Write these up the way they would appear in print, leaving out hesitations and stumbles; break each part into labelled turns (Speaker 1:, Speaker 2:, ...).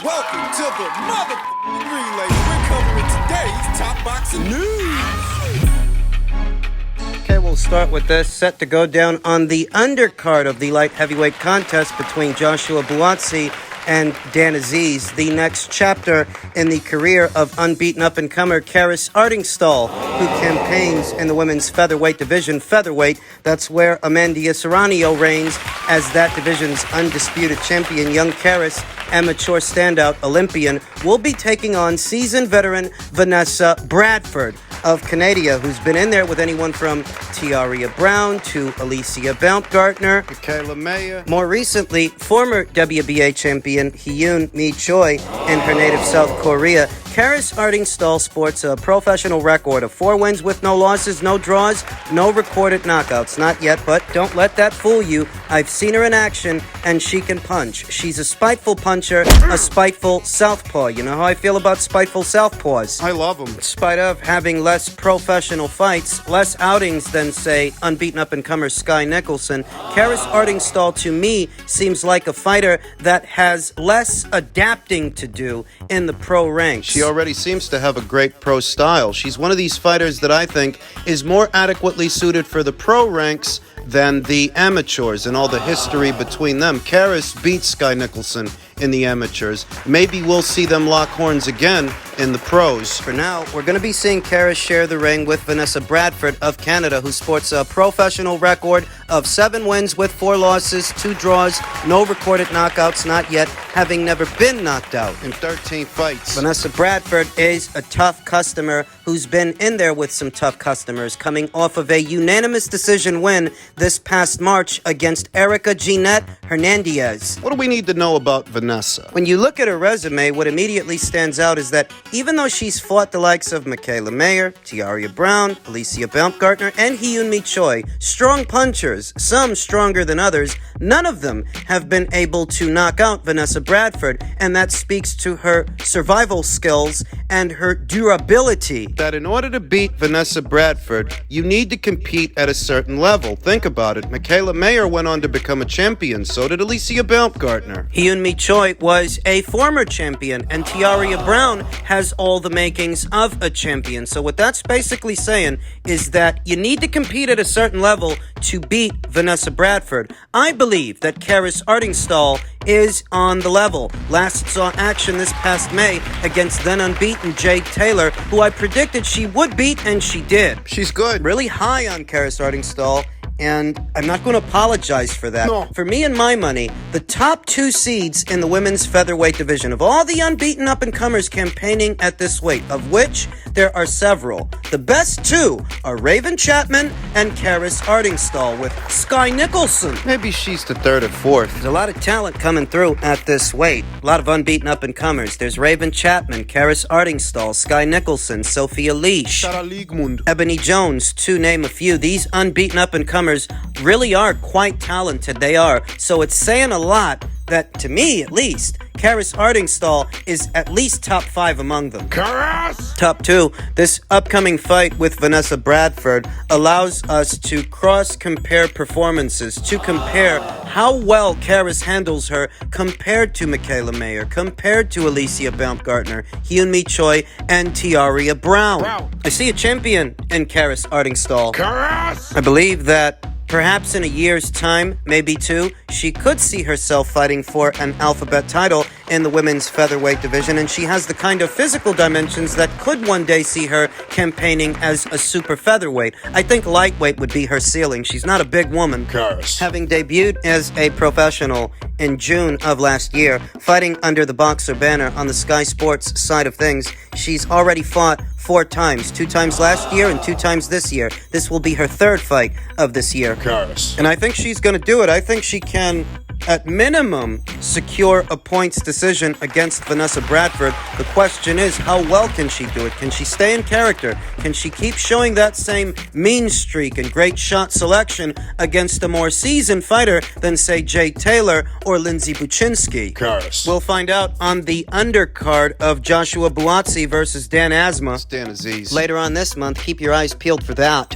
Speaker 1: Welcome to the relay. We're covering today's top boxing news.
Speaker 2: Okay, we'll start with this. Set to go down on the undercard of the light heavyweight contest between Joshua Buatsi and Dan Aziz, the next chapter in the career of unbeaten up-and-comer Karis Artingstall, who campaigns in the women's featherweight division. Featherweight, that's where Amandia Serrano reigns as that division's undisputed champion. Young Karis, amateur standout Olympian, will be taking on seasoned veteran Vanessa Bradford of Canada, who's been in there with anyone from Tiaria Brown to Alicia Baumgartner,
Speaker 3: Michaela Mayer.
Speaker 2: More recently, former WBA champion Hyun Mi Choi in her native South Korea. Karis Artingstall sports a professional record of 4 wins with no losses, no draws, no recorded knockouts. Not yet, but don't let that fool you. I've seen her in action, and she can punch. She's a spiteful puncher, a spiteful southpaw. You know how I feel about spiteful southpaws?
Speaker 3: I love them.
Speaker 2: In spite of having less professional fights, less outings than, say, unbeaten up-and-comer Sky Nicholson, Karis Artingstall, to me, seems like a fighter that has less adapting to do in the pro ranks.
Speaker 3: She already seems to have a great pro style. She's one of these fighters that I think is more adequately suited for the pro ranks than the amateurs and all the history between them. Karis beat Sky Nicholson in the amateurs. Maybe we'll see them lock horns again in the pros.
Speaker 2: For now, we're going to be seeing Karis share the ring with Vanessa Bradford of Canada, who sports a professional record of 7 wins with 4 losses, 2 draws, no recorded knockouts, not yet, having never been knocked out
Speaker 3: In 13 fights.
Speaker 2: Vanessa Bradford is a tough customer who's been in there with some tough customers, coming off of a unanimous decision win this past March against Erica Jeanette Hernandez.
Speaker 3: What do we need to know about Vanessa?
Speaker 2: When you look at her resume, what immediately stands out is that even though she's fought the likes of Michaela Mayer, Tiaria Brown, Alicia Baumgartner, and Hyun Mi Choi, strong punchers, some stronger than others, none of them have been able to knock out Vanessa Bradford, and that speaks to her survival skills and her durability.
Speaker 3: That in order to beat Vanessa Bradford, you need to compete at a certain level. Think about it. Michaela Mayer went on to become a champion. So did Alicia Baumgartner.
Speaker 2: Hyun Mi Choi was a former champion, and Tiaria Brown has all the makings of a champion. So what that's basically saying is that you need to compete at a certain level to beat Vanessa Bradford. I believe that Karis Artingstall is on the level. Last saw action this past May against then unbeaten Jade Taylor, who I predicted she would beat, and she did.
Speaker 3: She's good.
Speaker 2: Really high on Karis Artingstall, and I'm not going to apologize for that.
Speaker 3: No.
Speaker 2: For me and my money, the top 2 seeds in the women's featherweight division of all the unbeaten up-and-comers campaigning at this weight, of which there are several. The best 2 are Raven Chapman and Karis Artingstall, with Sky Nicholson.
Speaker 3: Maybe she's the 3rd or 4th.
Speaker 2: There's a lot of talent coming through at this weight. A lot of unbeaten up-and-comers. There's Raven Chapman, Karis Artingstall, Sky Nicholson, Sophia Leash, Ebony Jones, to name a few. These unbeaten up-and-comers really are quite talented. They are. So it's saying a lot that, to me at least, Karis Artingstall is at least top 5 among them.
Speaker 3: Karis!
Speaker 2: Top 2, this upcoming fight with Vanessa Bradford allows us to cross-compare performances, to compare how well Karis handles her compared to Michaela Mayer, compared to Alicia Baumgartner, Hyun Mi Choi, and Tiaria Brown. I see a champion in Karis Artingstall.
Speaker 3: Karis!
Speaker 2: I believe that perhaps in a year's time, maybe 2, she could see herself fighting for an alphabet title in the women's featherweight division, and she has the kind of physical dimensions that could one day see her campaigning as a super featherweight. I think lightweight would be her ceiling. She's not a big woman.
Speaker 3: Karis.
Speaker 2: Having debuted as a professional in June of last year, fighting under the Boxer banner on the Sky Sports side of things, she's already fought 4 times, 2 times last year and 2 times this year. This will be her 3rd fight of this year.
Speaker 3: Karis.
Speaker 2: And I think she's going to do it. I think she can, at minimum, secure a points decision against Vanessa Bradford. The question is, how well can she do it? Can she stay in character? Can she keep showing that same mean streak and great shot selection against a more seasoned fighter than, say, Jade Taylor or Lindsey Buczynski?
Speaker 3: Karis.
Speaker 2: We'll find out on the undercard of Joshua Buatsi versus Dan Asma
Speaker 3: Dan Aziz.
Speaker 2: later on this month. Keep your eyes peeled for that.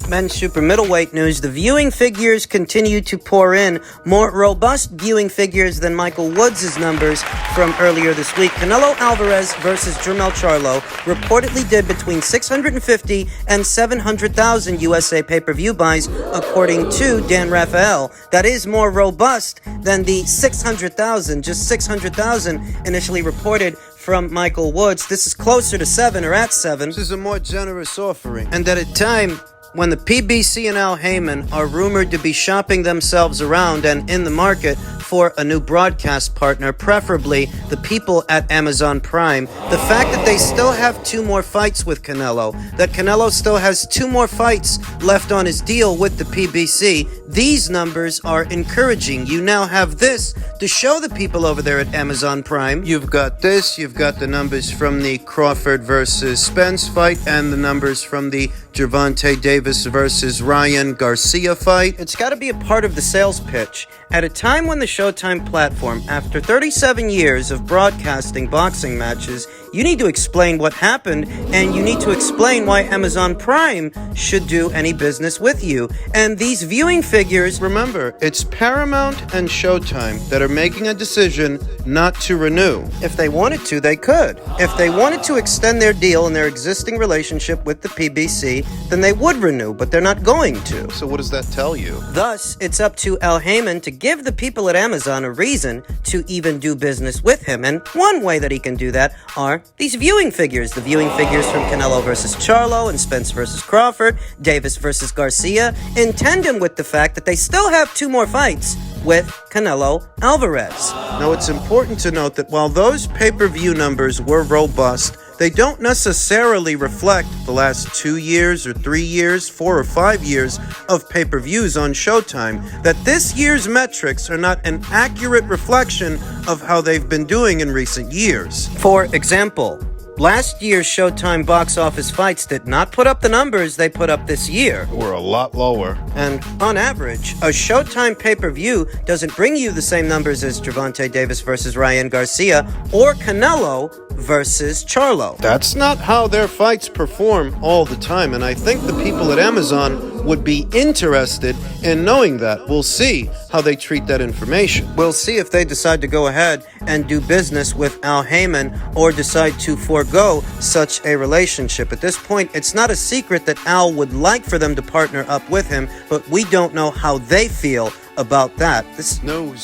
Speaker 2: Men's super middleweight news, the viewing figures continue to pour in. More robust viewing figures than Michael Woods' numbers from earlier this week. Canelo Alvarez versus Jermell Charlo reportedly did between 650 and 700,000 USA pay-per-view buys, according to Dan Raphael. That is more robust than the 600,000, just 600,000 initially reported from Michael Woods. This is closer to 7 or at 7.
Speaker 3: This is a more generous offering.
Speaker 2: And at a time when the PBC and Al Heyman are rumored to be shopping themselves around and in the market for a new broadcast partner, preferably the people at Amazon Prime, the fact that they still have 2 more fights with Canelo, that Canelo still has 2 more fights left on his deal with the PBC, these numbers are encouraging. You now have this to show the people over there at Amazon Prime.
Speaker 3: You've got this, you've got the numbers from the Crawford versus Spence fight and the numbers from the Gervonta Davis versus Ryan Garcia fight.
Speaker 2: It's got to be a part of the sales pitch. At a time when the Showtime platform, after 37 years of broadcasting boxing matches, you need to explain what happened, and you need to explain why Amazon Prime should do any business with you. And these viewing figures...
Speaker 3: Remember, it's Paramount and Showtime that are making a decision not to renew.
Speaker 2: If they wanted to, they could. If they wanted to extend their deal and their existing relationship with the PBC, then they would renew, but they're not going to.
Speaker 3: So what does that tell you?
Speaker 2: Thus, it's up to Al Heyman to give the people at Amazon a reason to even do business with him. And one way that he can do that are these viewing figures. The viewing figures from Canelo versus Charlo and Spence versus Crawford, Davis versus Garcia, in tandem with the fact that they still have 2 more fights with Canelo Alvarez.
Speaker 3: Now, it's important to note that while those pay-per-view numbers were robust, they don't necessarily reflect the last 2 years or 3 years, 4 or 5 years of pay-per-views on Showtime. That this year's metrics are not an accurate reflection of how they've been doing in recent years.
Speaker 2: For example, last year's Showtime box office fights did not put up the numbers they put up this year.
Speaker 3: We're a lot lower.
Speaker 2: And on average, a Showtime pay-per-view doesn't bring you the same numbers as Gervonta Davis versus Ryan Garcia or Canelo versus Charlo.
Speaker 3: That's not how their fights perform all the time, and I think the people at Amazon would be interested in knowing that. We'll see how they treat that information.
Speaker 2: We'll see if they decide to go ahead and do business with Al Heyman or decide to forego such a relationship. At this point, it's not a secret that Al would like for them to partner up with him, but we don't know how they feel about that. This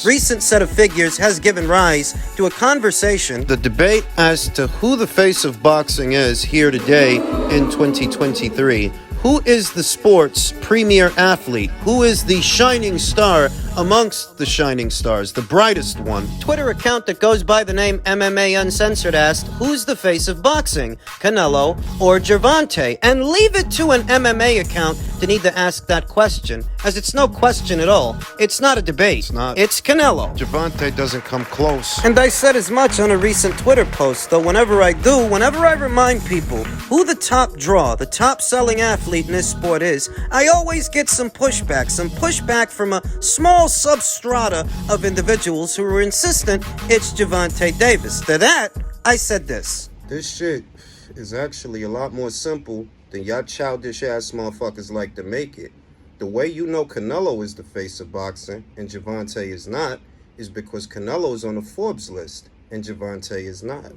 Speaker 2: recent set of figures has given rise to a conversation.
Speaker 3: The debate as to who the face of boxing is here today in 2023. Who is the sport's premier athlete? Who is the shining star amongst the shining stars, the brightest one?
Speaker 2: Twitter account that goes by the name MMA Uncensored asked, who's the face of boxing, Canelo or Gervonta? And leave it to an MMA account to need to ask that question, as it's no question at all. It's not a debate.
Speaker 3: It's not.
Speaker 2: It's Canelo.
Speaker 3: Gervonta doesn't come close.
Speaker 2: And I said as much on a recent Twitter post, though whenever I remind people who the top draw, the top selling athlete in this sport is, I always get some pushback from a small substrata of individuals who are insistent it's Gervonta Davis. To that, I said this.
Speaker 4: This shit is actually a lot more simple than y'all childish ass motherfuckers like to make it. The way you know Canelo is the face of boxing and Gervonta is not is because Canelo's on the Forbes list and Gervonta is not.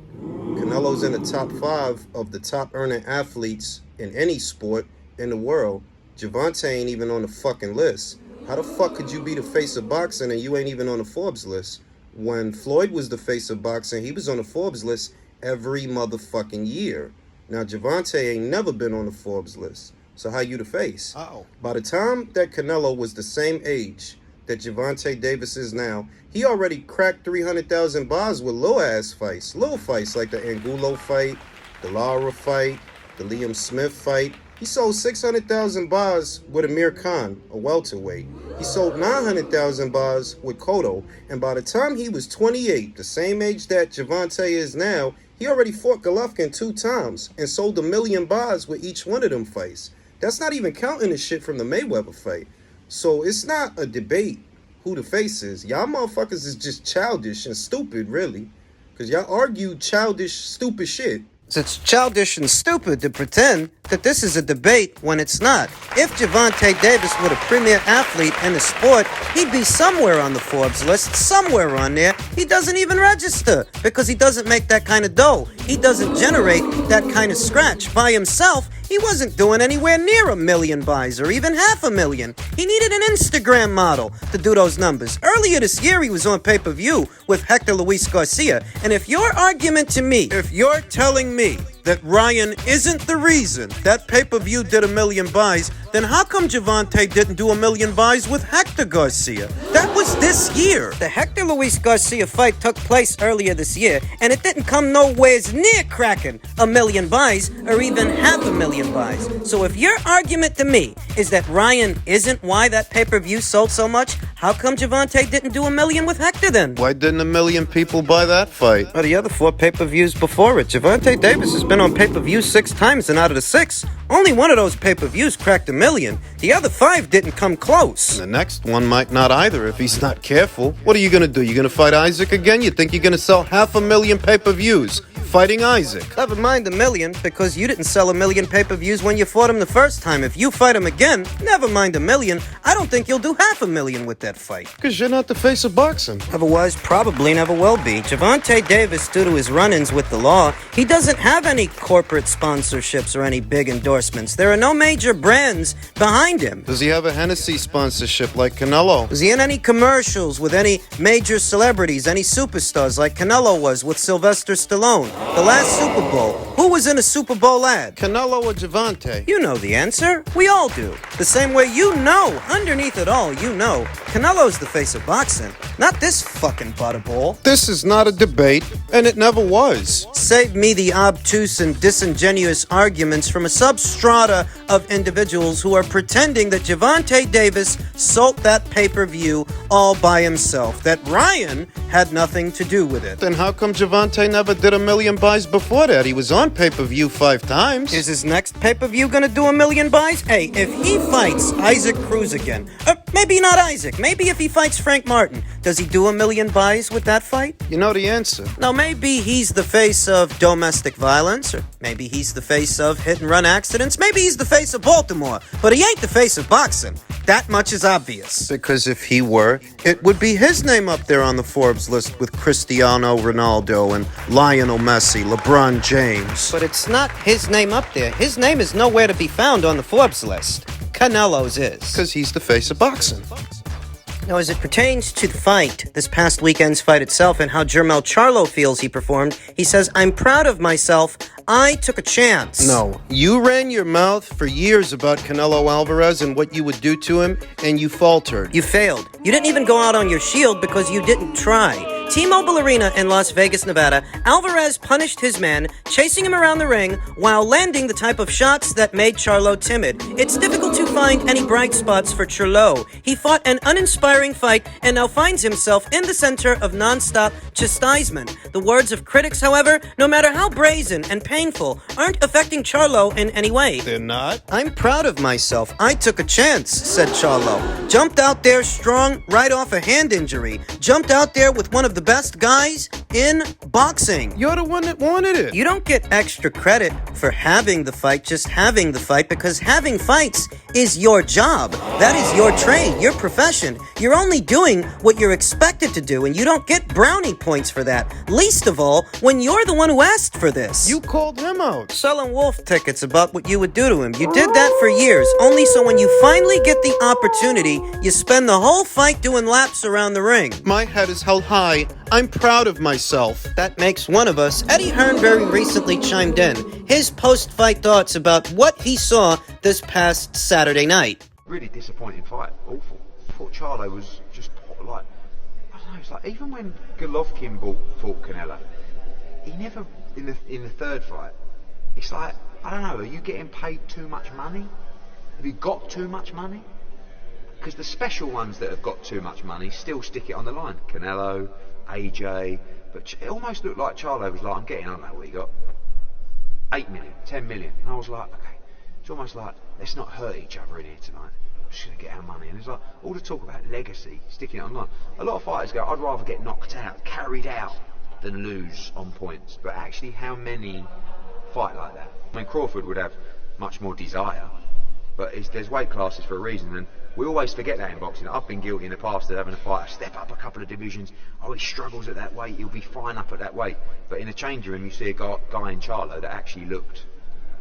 Speaker 4: Canelo's in the top 5 of the top earning athletes in any sport in the world. Gervonta ain't even on the fucking list. How the fuck could you be the face of boxing and you ain't even on the Forbes list? When Floyd was the face of boxing, he was on the Forbes list every motherfucking year. Now, Gervonta ain't never been on the Forbes list. So how you the face? By the time that Canelo was the same age that Gervonta Davis is now, he already cracked 300,000 bars with little-ass fights. Little fights like the Angulo fight, the Lara fight, the Liam Smith fight. He sold 600,000 bars with Amir Khan, a welterweight. He sold 900,000 bars with Cotto. And by the time he was 28, the same age that Gervonta is now, he already fought Golovkin 2 times and sold 1 million bars with each one of them fights. That's not even counting the shit from the Mayweather fight. So it's not a debate who the face is. Y'all motherfuckers is just childish and stupid, really. Because y'all argue childish, stupid shit.
Speaker 2: It's childish and stupid to pretend that this is a debate when it's not. If Gervonta Davis were a premier athlete in the sport, he'd be somewhere on the Forbes list, somewhere on there. He doesn't even register because he doesn't make that kind of dough. He doesn't generate that kind of scratch. By himself, he wasn't doing anywhere near 1 million buys or even 500,000. He needed an Instagram model to do those numbers. Earlier this year, he was on pay-per-view with Hector Luis Garcia. And if your argument to me, if you're telling me that Ryan isn't the reason that pay-per-view did 1 million buys, then how come Gervonta didn't do 1 million buys with Hector Garcia? That was this year. The Hector Luis Garcia fight took place earlier this year, and it didn't come nowhere near cracking 1 million buys or even 500,000 buys. So if your argument to me is that Ryan isn't why that pay-per-view sold so much, how come Gervonta didn't do 1 million with Hector then?
Speaker 3: Why didn't 1 million people buy that fight?
Speaker 2: Well, the other 4 pay-per-views before it. Gervonta Davis has been on pay-per-view 6 times, and out of the 6, only one of those pay-per-views cracked 1 million. The other 5 didn't come close.
Speaker 3: The next one might not either if he's not careful. What are you gonna do? You gonna fight Isaac again? You think you're gonna sell 500,000 pay-per-views fighting Isaac?
Speaker 2: Never mind 1 million, because you didn't sell 1 million pay-per-views when you fought him the first time. If you fight him again, never mind 1 million, I don't think you'll do 500,000 with that fight.
Speaker 3: Because you're not the face of boxing.
Speaker 2: Otherwise, probably never will be. Gervonta Davis, due to his run-ins with the law, he doesn't have any corporate sponsorships or any big endorsements. There are no major brands behind him.
Speaker 3: Does he have a Hennessy sponsorship like Canelo?
Speaker 2: Was he in any commercials with any major celebrities, any superstars like Canelo was with Sylvester Stallone? The last Super Bowl, who was in a Super Bowl ad?
Speaker 3: Canelo or Gervonta?
Speaker 2: You know the answer. We all do. The same way you know, underneath it all, you know, Canelo's the face of boxing, not this fucking butterball.
Speaker 3: This is not a debate, and it never was.
Speaker 2: Save me the obtuse and disingenuous arguments from a substrata of individuals who are pretending that Gervonta Davis sold that pay-per-view all by himself, that Ryan had nothing to do with it.
Speaker 3: Then how come Gervonta never did 1 million buys before that? He was on pay-per-view 5 times.
Speaker 2: Is his next pay-per-view gonna do 1 million buys? Hey, if he fights Isaac Cruz again, maybe not Isaac, maybe if he fights Frank Martin, does he do 1 million buys with that fight?
Speaker 3: You know the answer.
Speaker 2: No, maybe he's the face of domestic violence, or maybe he's the face of hit-and-run accidents, maybe he's the face of Baltimore, but he ain't the face of boxing. That much is obvious.
Speaker 3: Because if he were, it would be his name up there on the Forbes list with Cristiano Ronaldo and Lionel Messi, LeBron James.
Speaker 2: But it's not his name up there. His name is nowhere to be found on the Forbes list. Canelo's is.
Speaker 3: Because he's the face of boxing.
Speaker 2: Now, as it pertains to the fight, this past weekend's fight itself, and how Jermell Charlo feels he performed, he says, "I'm proud of myself. I took a chance."
Speaker 3: No, you ran your mouth for years about Canelo Alvarez and what you would do to him, and you faltered.
Speaker 2: You failed. You didn't even go out on your shield because you didn't try. T-Mobile Arena in Las Vegas, Nevada, Alvarez punished his man, chasing him around the ring while landing the type of shots that made Charlo timid. It's difficult to find any bright spots for Charlo. He fought an uninspiring fight and now finds himself in the center of non-stop chastisement. The words of critics, however, no matter how brazen and painful, aren't affecting Charlo in any way.
Speaker 3: They're not?
Speaker 2: "I'm proud of myself. I took a chance," said Charlo. "Jumped out there strong right off a hand injury. Jumped out there with one of the best guys in boxing."
Speaker 3: You're the one that wanted it.
Speaker 2: You don't get extra credit for having the fight, just having the fight, because having fights is your job. That is your trade, your profession. You're only doing what you're expected to do, and you don't get brownie points for that. Least of all, when you're the one who asked for this.
Speaker 3: You called him out.
Speaker 2: Selling wolf tickets about what you would do to him. You did that for years, only so when you finally get the opportunity, you spend the whole fight doing laps around the ring.
Speaker 3: My head is held high. I'm proud of myself.
Speaker 2: That makes one of us. Eddie Hearn very recently chimed in his post-fight thoughts about what he saw this past Saturday night.
Speaker 5: Really disappointing fight, awful. I thought Charlo was just like, I don't know, it's like even when Golovkin fought Canelo, he never in the third fight. It's like, I don't know, are you getting paid too much money? Have you got too much money? Because the special ones that have got too much money still stick it on the line. Canelo, AJ, but it almost looked like Charlo was like, I'm getting, I don't know what he got, 8 million, 10 million. And I was like, okay, it's almost like, let's not hurt each other in here tonight. We're just going to get our money. And it's like, all the talk about legacy, sticking it on the line. A lot of fighters go, I'd rather get knocked out, carried out, than lose on points. But actually, how many fight like that. I mean, Crawford would have much more desire, but there's weight classes for a reason, and we always forget that in boxing. I've been guilty in the past of having a fighter step up a couple of divisions. Oh, he struggles at that weight, he'll be fine up at that weight. But in a change room, you see a guy in Charlo that actually looked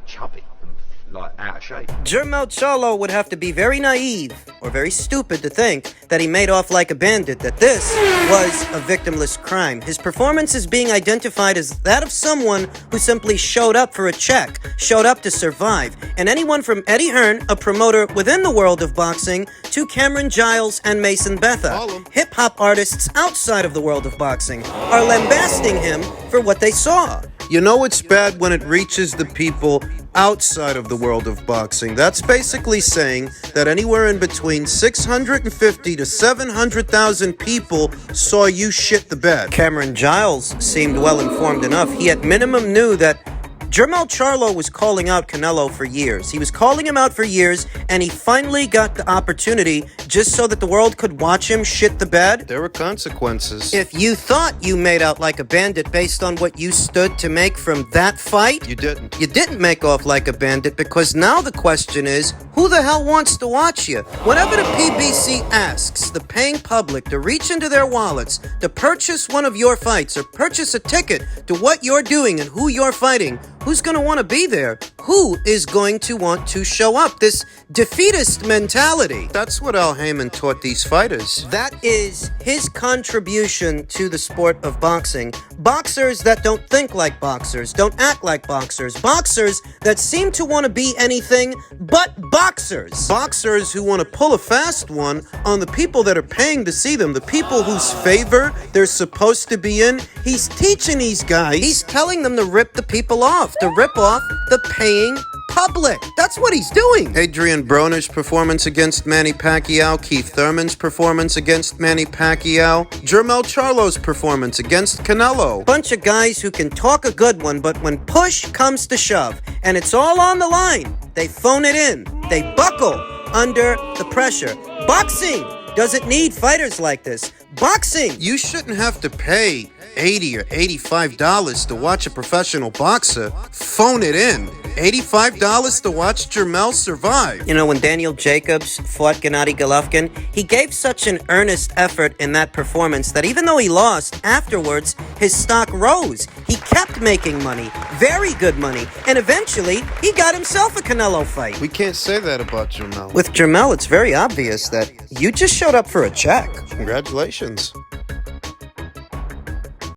Speaker 5: chubby and like out of shape.
Speaker 2: Jermell Charlo would have to be very naive or very stupid to think that he made off like a bandit, that this was a victimless crime. His performance is being identified as that of someone who simply showed up for a check, showed up to survive. And anyone from Eddie Hearn, a promoter within the world of boxing, to Cameron Giles and Mason Betha, hip-hop artists outside of the world of boxing, are lambasting him for what they saw.
Speaker 3: You know it's bad when it reaches the people outside of the world of boxing. That's basically saying that anywhere in between 650 to 700,000 people saw you shit the bed.
Speaker 2: Cameron Giles seemed well informed enough. He at minimum knew that Jermell Charlo was calling out Canelo for years. He was calling him out for years, and he finally got the opportunity just so that the world could watch him shit the bed.
Speaker 3: There were consequences.
Speaker 2: If you thought you made out like a bandit based on what you stood to make from that fight,
Speaker 3: You didn't.
Speaker 2: you didn't make off like a bandit, because now the question is, who the hell wants to watch you? Whenever the PBC asks the paying public to reach into their wallets to purchase one of your fights or purchase a ticket to what you're doing and who you're fighting, who's going to want to be there? Who is going to want to show up? This defeatist mentality.
Speaker 3: That's what Al Heyman taught these fighters.
Speaker 2: That is his contribution to the sport of boxing. Boxers that don't think like boxers, don't act like boxers. Boxers that seem to want to be anything but boxers.
Speaker 3: Boxers who want to pull a fast one on the people that are paying to see them, the people whose favor they're supposed to be in. He's teaching these guys.
Speaker 2: He's telling them to rip the people off, to rip off the paying public. That's what he's doing.
Speaker 3: Adrian Broner's performance against Manny Pacquiao, Keith Thurman's performance against Manny Pacquiao, Jermell Charlo's performance against Canelo.
Speaker 2: Bunch of guys who can talk a good one, but when push comes to shove and it's all on the line, they phone it in. They buckle under the pressure. Boxing doesn't need fighters like this. Boxing.
Speaker 3: You shouldn't have to pay $80 or $85 to watch a professional boxer phone it in. $85 to watch Jermell survive.
Speaker 2: You know, when Daniel Jacobs fought Gennady Golovkin, he gave such an earnest effort in that performance that even though he lost, afterwards, his stock rose. He kept making money, very good money, and eventually, he got himself a Canelo fight.
Speaker 3: We can't say that about Jermell.
Speaker 2: With Jermell, it's very obvious that you just showed up for a check.
Speaker 3: Congratulations.